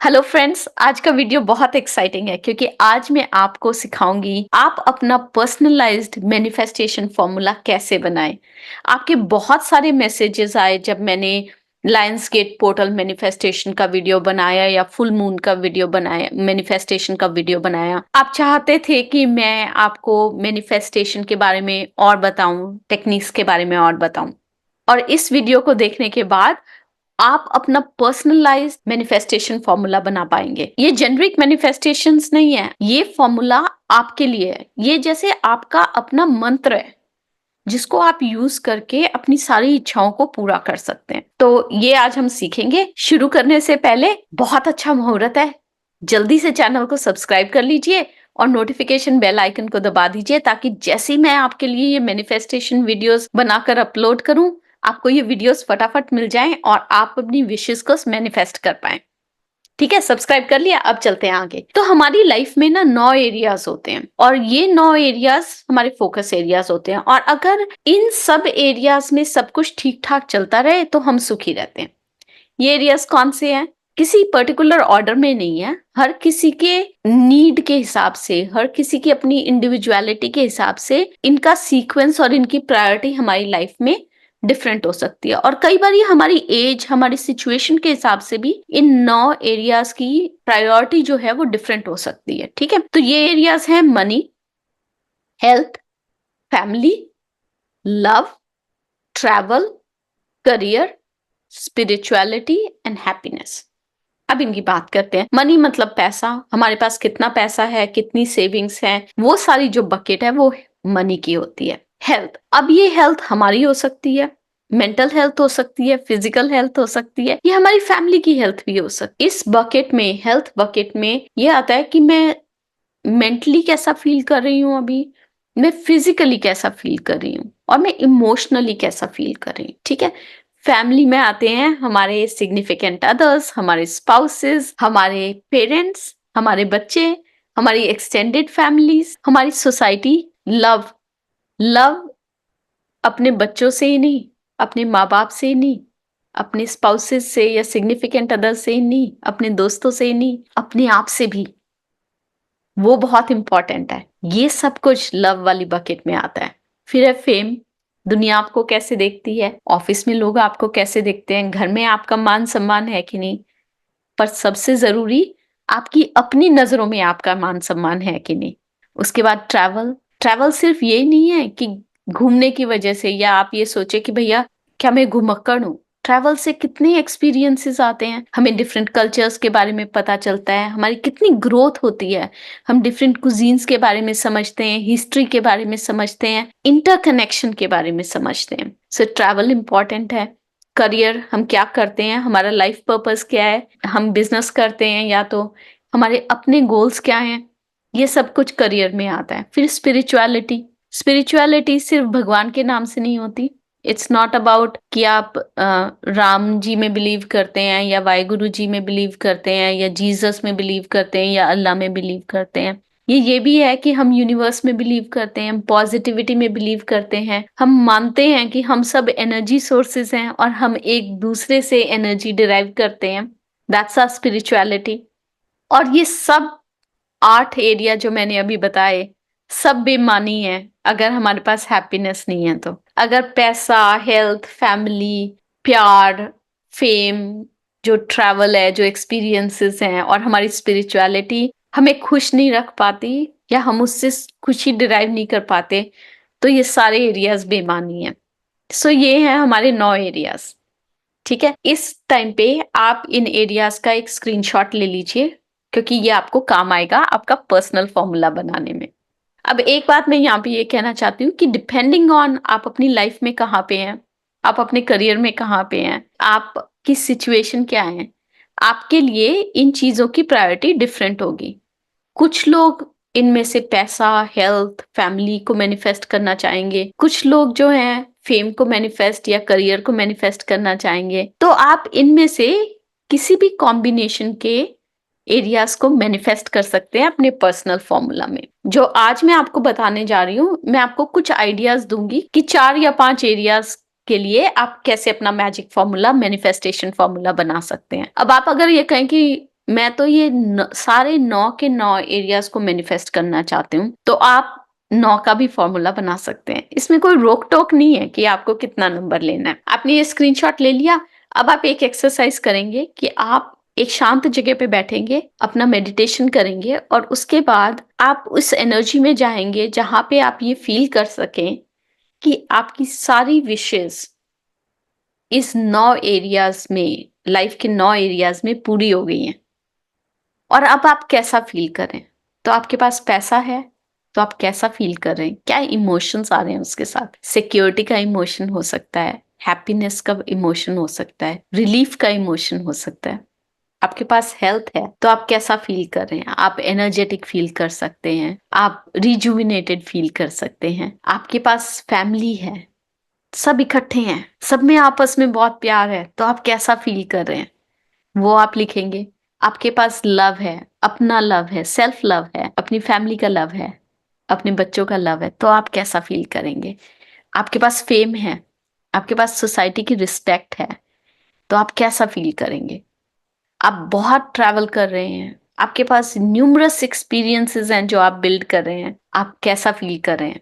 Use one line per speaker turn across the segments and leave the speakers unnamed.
Hello friends, आज का video बहुत एक्साइटिंग है क्योंकि आज मैं आपको सिखाऊंगी आप अपना पर्सनलाइज्ड मैनिफेस्टेशन फॉर्मूला कैसे बनाएं। आपके बहुत सारे मैसेजेस आए जब मैंने लायंस गेट पोर्टल मैनिफेस्टेशन का वीडियो बनाया या फुल मून का वीडियो बनाया, मैनिफेस्टेशन का वीडियो बनाया। आप चाहते थे कि मैं आपको मैनिफेस्टेशन के बारे में और बताऊं, टेक्निक्स के बारे में और बताऊं, और इस वीडियो को देखने के बाद आप अपना पर्सनलाइज्ड मैनिफेस्टेशन फॉर्मूला बना पाएंगे। ये जेनरिक मैनिफेस्टेशंस नहीं है, ये फॉर्मूला आपके लिए है। ये जैसे आपका अपना मंत्र है जिसको आप यूज करके अपनी सारी इच्छाओं को पूरा कर सकते हैं। तो ये आज हम सीखेंगे। शुरू करने से पहले बहुत अच्छा मुहूर्त है, जल्दी से चैनल को सब्सक्राइब कर लीजिए और नोटिफिकेशन बेल आइकन को दबा दीजिए ताकि जैसे ही मैं आपके लिए ये मैनिफेस्टेशन वीडियोस बनाकर अपलोड करूं, आपको ये वीडियोस फटाफट मिल जाएं और आप अपनी विशेस को मैनिफेस्ट कर पाएं। ठीक है, सब्सक्राइब कर लिया। अब चलते हैं आगे। तो हमारी लाइफ में ना 9 एरियाज होते हैं और ये 9 एरियाज हमारे फोकस एरियाज होते हैं, और अगर इन सब एरियाज में सब कुछ ठीक ठाक चलता रहे तो हम सुखी रहते हैं। ये एरियाज कौन से हैं? किसी पर्टिकुलर ऑर्डर में नहीं है, हर किसी के नीड के हिसाब से, हर किसी की अपनी इंडिविजुअलिटी के हिसाब से इनका सीक्वेंस और इनकी प्रायोरिटी हमारी लाइफ में डिफरेंट हो सकती है। और कई बार ये हमारी एज, हमारी सिचुएशन के हिसाब से भी इन 9 एरियाज की प्रायोरिटी जो है वो डिफरेंट हो सकती है। ठीक है, तो ये एरियाज हैं money, health, family, love, travel, career, spirituality and happiness. अब इनकी बात करते हैं। मनी मतलब पैसा, हमारे पास कितना पैसा है, कितनी सेविंग्स है, वो सारी जो बकेट है वो मनी की होती है। हेल्थ, अब ये हेल्थ हमारी हो सकती है, मेंटल हेल्थ हो सकती है, फिजिकल हेल्थ हो सकती है, ये हमारी फैमिली की हेल्थ भी हो सकती है। इस बकेट में, हेल्थ बकेट में, ये आता है कि मैं मेंटली कैसा फील कर रही हूँ अभी, मैं फिजिकली कैसा फील कर रही हूँ, और मैं इमोशनली कैसा फील कर रही हूँ। ठीक है, फैमिली में आते हैं हमारे सिग्निफिकेंट अदर्स, हमारे स्पाउसेस, हमारे पेरेंट्स, हमारे बच्चे, हमारी एक्सटेंडेड फैमिलीज, हमारी सोसाइटी। लव, लव अपने बच्चों से ही नहीं, अपने माँ बाप से ही नहीं, अपने स्पाउसेस से या सिग्निफिकेंट अदर्स से ही नहीं, अपने दोस्तों से ही नहीं, अपने आप से भी, वो बहुत इंपॉर्टेंट है। ये सब कुछ लव वाली बकेट में आता है। फिर है फेम, दुनिया आपको कैसे देखती है, ऑफिस में लोग आपको कैसे देखते हैं, घर में आपका मान सम्मान है कि नहीं, पर सबसे जरूरी आपकी अपनी नजरों में आपका मान सम्मान है कि नहीं। उसके बाद ट्रैवल, ट्रैवल सिर्फ ये नहीं है कि घूमने की वजह से, या आप ये सोचे कि भैया क्या मैं घुमक्कड़ हूँ। ट्रैवल से कितने एक्सपीरियंसेस आते हैं, हमें डिफरेंट कल्चर्स के बारे में पता चलता है, हमारी कितनी ग्रोथ होती है, हम डिफरेंट कुजीन्स के बारे में समझते हैं, हिस्ट्री के बारे में समझते हैं, इंटरकनेक्शन के बारे में समझते हैं। सो ट्रैवल इंपॉर्टेंट है। करियर, हम क्या करते हैं, हमारा लाइफ पर्पस क्या है, हम बिजनेस करते हैं या तो हमारे अपने गोल्स क्या हैं, ये सब कुछ करियर में आता है। फिर स्पिरिचुअलिटी, स्पिरिचुअलिटी सिर्फ भगवान के नाम से नहीं होती। इट्स नॉट अबाउट कि आप राम जी में बिलीव करते हैं या वाहिगुरु जी में बिलीव करते हैं या जीसस में बिलीव करते हैं या अल्लाह में बिलीव करते हैं। ये भी है कि हम यूनिवर्स में बिलीव करते हैं, हम पॉजिटिविटी में बिलीव करते हैं, हम मानते हैं कि हम सब एनर्जी सोर्सेज हैं और हम एक दूसरे से एनर्जी डिराइव करते हैं। That's our spirituality. और ये सब 8 एरिया जो मैंने अभी बताए, सब बेमानी है अगर हमारे पास हैप्पीनेस नहीं है। तो अगर पैसा, हेल्थ, फैमिली, प्यार, फेम, जो ट्रैवल है, जो एक्सपीरियंसेस हैं, और हमारी स्पिरिचुअलिटी हमें खुश नहीं रख पाती या हम उससे खुशी डिराइव नहीं कर पाते, तो ये सारे एरियाज बेमानी है। सो ये है हमारे 9 एरियाज। ठीक है, इस टाइम पे आप इन एरियाज का एक स्क्रीनशॉट ले लीजिए क्योंकि ये आपको काम आएगा आपका पर्सनल फॉर्मूला बनाने में। अब एक बात मैं यहाँ पे ये कहना चाहती हूँ कि डिपेंडिंग ऑन आप अपनी लाइफ में कहाँ पे हैं, आप अपने करियर में कहाँ पे हैं, आपकी सिचुएशन क्या है, आपके लिए इन चीजों की प्रायोरिटी डिफरेंट होगी। कुछ लोग इनमें से पैसा, हेल्थ, फैमिली को मैनिफेस्ट करना चाहेंगे, कुछ लोग जो हैं फेम को मैनिफेस्ट या करियर को मैनिफेस्ट करना चाहेंगे। तो आप इनमें से किसी भी कॉम्बिनेशन के एरियाज को मैनिफेस्ट कर सकते हैं अपने पर्सनल फॉर्मूला में। जो आज मैं आपको बताने जा रही हूँ, मैं आपको कुछ आइडियाज दूंगी कि 4 या 5 एरियाज के लिए आप कैसे अपना मैजिक फॉर्मूला, मैनिफेस्टेशन फॉर्मूला बना सकते हैं। अब आप अगर ये कहें कि मैं तो ये सारे 9 के 9 एरियाज को मैनिफेस्ट करना चाहती हूँ, तो आप 9 का भी फॉर्मूला बना सकते हैं। इसमें कोई रोक टोक नहीं है कि आपको कितना नंबर लेना है। आपने ये स्क्रीनशॉट ले लिया। अब आप एक एक्सरसाइज करेंगे कि आप एक शांत जगह पे बैठेंगे, अपना मेडिटेशन करेंगे और उसके बाद आप उस एनर्जी में जाएंगे जहां पे आप ये फील कर सकें कि आपकी सारी विशेस इस 9 एरियाज में, लाइफ के 9 एरियाज में पूरी हो गई हैं। और अब आप कैसा फील कर रहे हैं? तो आपके पास पैसा है, तो आप कैसा फील कर रहे हैं? क्या इमोशंस आ रहे हैं उसके साथ? सिक्योरिटी का इमोशन हो सकता है, हैप्पीनेस का इमोशन हो सकता है, रिलीफ का इमोशन हो सकता है। आपके पास हेल्थ है तो आप कैसा फील कर रहे हैं? आप एनर्जेटिक फील कर सकते हैं, आप रिजुविनेटेड फील कर सकते हैं। आपके पास फैमिली है, सब इकट्ठे हैं, सब में आपस में बहुत प्यार है, तो आप कैसा फील कर रहे हैं? वो आप लिखेंगे। आपके पास लव है, अपना लव है, सेल्फ लव है, अपनी फैमिली का लव है, अपने बच्चों का लव है, तो आप कैसा फील करेंगे? आपके पास फेम है, आपके पास सोसाइटी की रिस्पेक्ट है, तो आप कैसा फील करेंगे? आप बहुत ट्रैवल कर रहे हैं, आपके पास न्यूमरस एक्सपीरियंसेस हैं जो आप बिल्ड कर रहे हैं, आप कैसा फील कर रहे हैं?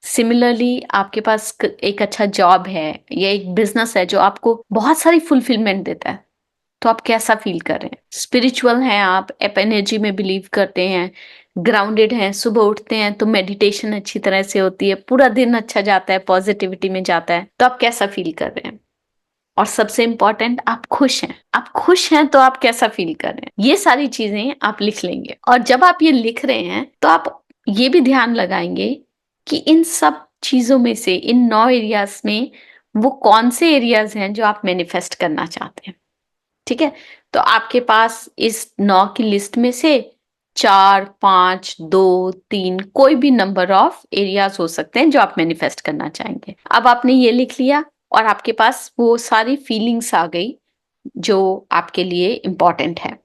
सिमिलरली आपके पास एक अच्छा जॉब है या एक बिजनेस है जो आपको बहुत सारी फुलफिलमेंट देता है, तो आप कैसा फील कर रहे हैं? स्पिरिचुअल हैं आप एनर्जी में बिलीव करते हैं, ग्राउंडेड हैं, सुबह उठते हैं तो मेडिटेशन अच्छी तरह से होती है, पूरा दिन अच्छा जाता है, पॉजिटिविटी में जाता है, तो आप कैसा फील कर रहे हैं? और सबसे इंपॉर्टेंट, आप खुश हैं। आप खुश हैं तो आप कैसा फील कर रहे हैं? ये सारी चीजें आप लिख लेंगे। और जब आप ये लिख रहे हैं तो आप ये भी ध्यान लगाएंगे कि इन सब चीजों में से, इन 9 एरियाज में वो कौन से एरियाज हैं जो आप मैनिफेस्ट करना चाहते हैं। ठीक है, तो आपके पास इस 9 की लिस्ट में से 4, 5, 2, 3 कोई भी नंबर ऑफ एरियाज हो सकते हैं जो आप मैनिफेस्ट करना चाहेंगे। अब आपने ये लिख लिया और आपके पास वो सारी फीलिंग्स आ गई जो आपके लिए इम्पोर्टेंट है।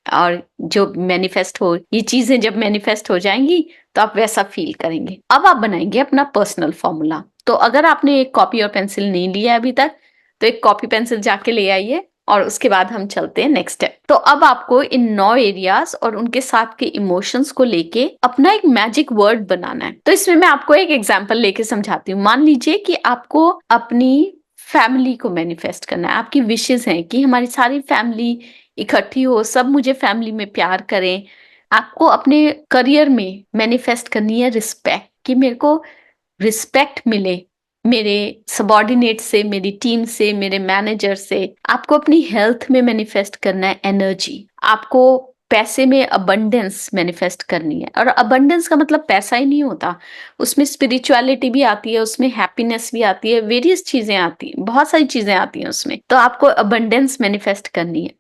और जो मैनिफेस्ट हो, ये चीजें जब मैनिफेस्ट हो जाएंगी तो आप वैसा फील करेंगे। अब आप बनाएंगे अपना पर्सनल फॉर्मूला। तो अगर आपने एक कॉपी और पेंसिल नहीं लिया अभी तक, तो एक कॉपी पेंसिल जाके ले आइए और उसके बाद हम चलते हैं नेक्स्ट स्टेप। तो अब आपको इन 9 एरियाज और उनके साथ के इमोशंस को लेके अपना एक मैजिक वर्ड बनाना है। तो इसमें मैं आपको एक एग्जांपल लेके समझाती हूँ। मान लीजिए कि आपको अपनी फैमिली को मैनिफेस्ट करना है। आपकी विशेस हैं कि हमारी सारी फैमिली इकट्ठी हो, सब मुझे फैमिली में प्यार करें। आपको अपने करियर में मैनिफेस्ट करनी है रिस्पेक्ट, कि मेरे को रिस्पेक्ट मिले मेरे सबॉर्डिनेट से, मेरी टीम से, मेरे मैनेजर से। आपको अपनी हेल्थ में मैनिफेस्ट करना है एनर्जी। आपको पैसे में अबंडेंस मैनिफेस्ट करनी है। और अबंडेंस का मतलब पैसा ही नहीं होता, उसमें स्पिरिचुअलिटी भी आती है, उसमें हैप्पीनेस भी आती है, वेरियस चीजें आती हैं, बहुत सारी चीजें आती हैं उसमें। तो आपको अबंडेंस मैनिफेस्ट करनी है।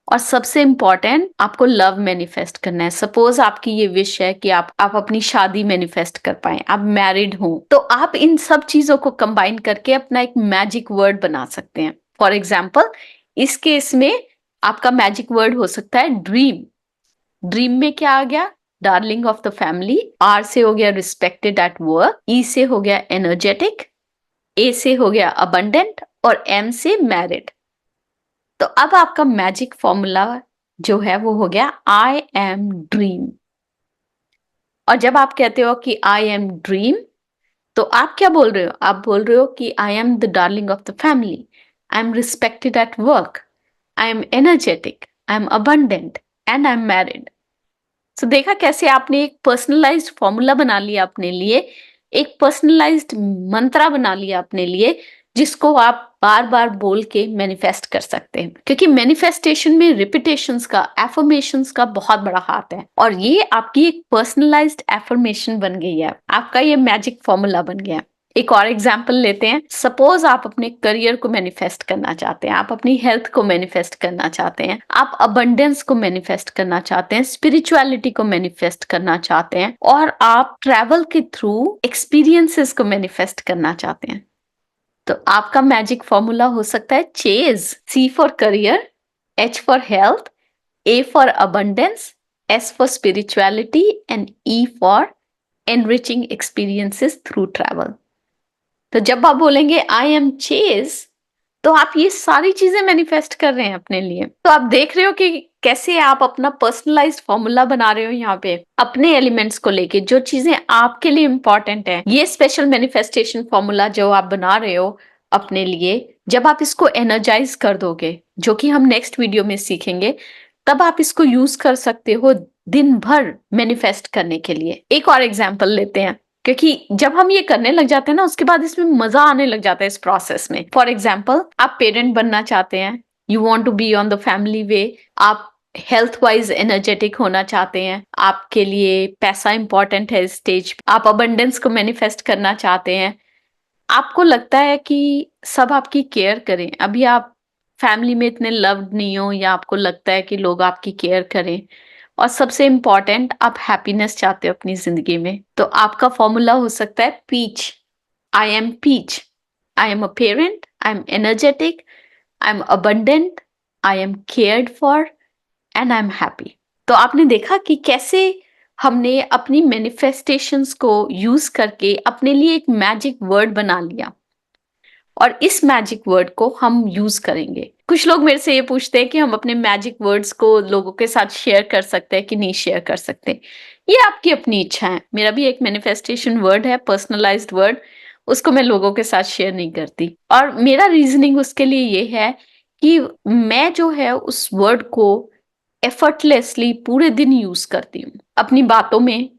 और सबसे इंपॉर्टेंट, आपको लव मैनिफेस्ट करना है। सपोज आपकी ये विश है कि आप अपनी शादी मैनिफेस्ट कर पाए, आप मैरिड हो, तो आप इन सब चीजों को कंबाइन करके अपना एक मैजिक वर्ड बना सकते हैं। फॉर एग्जाम्पल, इस केस में आपका मैजिक वर्ड हो सकता है ड्रीम। ड्रीम में क्या आ गया? Darling of the family. R से हो गया रिस्पेक्टेड एट वर्क, ई से हो गया एनर्जेटिक, ए से हो गया अबंडेंट और एम से मैरिड। तो अब आपका मैजिक फॉर्मूला जो है वो हो गया आई एम ड्रीम। और जब आप कहते हो कि आई एम ड्रीम, तो आप क्या बोल रहे हो? आप बोल रहे हो कि I am the darling of the family, I am respected at work, I am energetic, I am abundant and I am married. तो देखा कैसे आपने एक पर्सनलाइज्ड फॉर्मूला बना लिया अपने लिए, एक पर्सनलाइज्ड मंत्रा बना लिया अपने लिए, जिसको आप बार बार बोल के मैनिफेस्ट कर सकते हैं। क्योंकि मैनिफेस्टेशन में रिपीटेशंस का, एफर्मेशंस का बहुत बड़ा हाथ है। और ये आपकी एक पर्सनलाइज्ड एफर्मेशन बन गई है, आपका ये मैजिक फॉर्मूला बन गया। एक और एग्जाम्पल लेते हैं। सपोज आप अपने करियर को मैनिफेस्ट करना चाहते हैं, आप अपनी हेल्थ को मैनिफेस्ट करना चाहते हैं, आप अबंडेंस को मैनिफेस्ट करना चाहते हैं, स्पिरिचुअलिटी को मैनिफेस्ट करना चाहते हैं, और आप ट्रैवल के थ्रू एक्सपीरियंसेस को मैनिफेस्ट करना चाहते हैं। तो आपका मैजिक फॉर्मूला हो सकता है chase, C for career, H for health, A for abundance, S for spirituality and E for enriching experiences through travel. तो जब आप बोलेंगे आई एम चेज, तो आप ये सारी चीजें मैनिफेस्ट कर रहे हैं अपने लिए। तो आप देख रहे हो कि कैसे आप अपना पर्सनलाइज्ड फॉर्मूला बना रहे हो यहाँ पे अपने एलिमेंट्स को लेके, जो चीजें आपके लिए इंपॉर्टेंट है। ये स्पेशल मैनिफेस्टेशन फॉर्मूला जो आप बना रहे हो अपने लिए, जब आप इसको एनर्जाइज कर दोगे, जो कि हम नेक्स्ट वीडियो में सीखेंगे, तब आप इसको यूज कर सकते हो दिन भर मैनिफेस्ट करने के लिए। एक और एग्जाम्पल लेते हैं, क्योंकि जब हम ये करने लग जाते हैं ना, उसके बाद इसमें मजा आने लग जाता है इस प्रोसेस में। फॉर एग्जाम्पल, आप पेरेंट बनना चाहते हैं, you want to be on the family way, आप हेल्थ वाइज एनर्जेटिक होना चाहते हैं, आपके लिए पैसा इंपॉर्टेंट है इस स्टेज, आप अबंडेंस को मैनिफेस्ट करना चाहते हैं, आपको लगता है कि सब आपकी केयर करें, अभी आप फैमिली में इतने लव्ड नहीं हो, या आपको लगता है कि लोग आपकी केयर करें, और सबसे इंपॉर्टेंट आप हैप्पीनेस चाहते हो अपनी जिंदगी में, तो आपका फॉर्मूला हो सकता है peach. I am peach, I am a parent, I am energetic, I am abundant, I am cared for, and I am happy. तो आपने देखा कि कैसे हमने अपनी मैनिफेस्टेशंस को यूज करके अपने लिए एक मैजिक वर्ड बना लिया, और इस मैजिक वर्ड को हम यूज करेंगे। कुछ लोग मेरे से ये पूछते हैं कि हम अपने मैजिक वर्ड्स को लोगों के साथ शेयर कर सकते हैं कि नहीं शेयर कर सकते। ये आपकी अपनी इच्छा है। मेरा भी एक मैनिफेस्टेशन वर्ड है, पर्सनलाइज्ड वर्ड, उसको मैं लोगों के साथ शेयर नहीं करती, और मेरा रीजनिंग उसके लिए ये है कि मैं जो है उस वर्ड को एफर्टलेसली पूरे दिन यूज करती हूँ अपनी बातों में,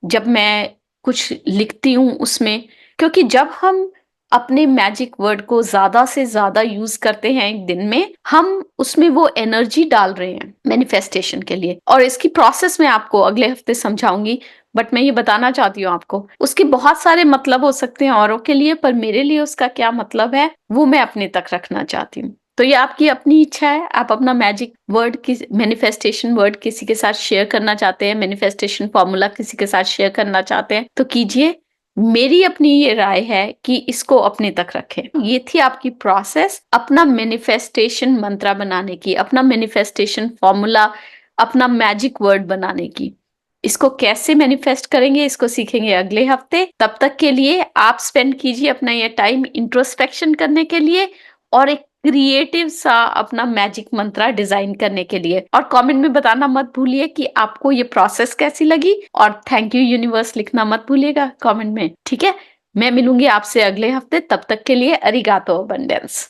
जब मैं कुछ लिखती हूँ उसमें, क्योंकि जब हम अपने मैजिक वर्ड को ज्यादा से ज्यादा यूज करते हैं एक दिन में, हम उसमें वो एनर्जी डाल रहे हैं मैनिफेस्टेशन के लिए। और इसकी प्रोसेस मैं आपको अगले हफ्ते समझाऊंगी, बट मैं ये बताना चाहती हूँ आपको, उसके बहुत सारे मतलब हो सकते हैं औरों के लिए, पर मेरे लिए उसका क्या मतलब है वो मैं अपने तक रखना चाहती हूँ। तो ये आपकी अपनी इच्छा है, आप अपना मैजिक वर्ड की मैनिफेस्टेशन वर्ड किसी के साथ शेयर करना चाहते हैं, मैनिफेस्टेशन फॉर्मूला किसी के साथ शेयर करना चाहते हैं, तो कीजिए। मेरी अपनी ये राय है कि इसको अपने तक रखें। ये थी आपकी प्रोसेस अपना मैनिफेस्टेशन मंत्रा बनाने की, अपना मैनिफेस्टेशन फॉर्मूला, अपना मैजिक वर्ड बनाने की। इसको कैसे मैनिफेस्ट करेंगे इसको सीखेंगे अगले हफ्ते। तब तक के लिए आप स्पेंड कीजिए अपना ये टाइम इंट्रोस्पेक्शन करने के लिए, और एक क्रिएटिव सा अपना मैजिक मंत्रा डिजाइन करने के लिए। और कमेंट में बताना मत भूलिए कि आपको ये प्रोसेस कैसी लगी, और थैंक यू यूनिवर्स लिखना मत भूलिएगा कमेंट में, ठीक है। मैं मिलूंगी आपसे अगले हफ्ते, तब तक के लिए अरिगातो अबंडेंस।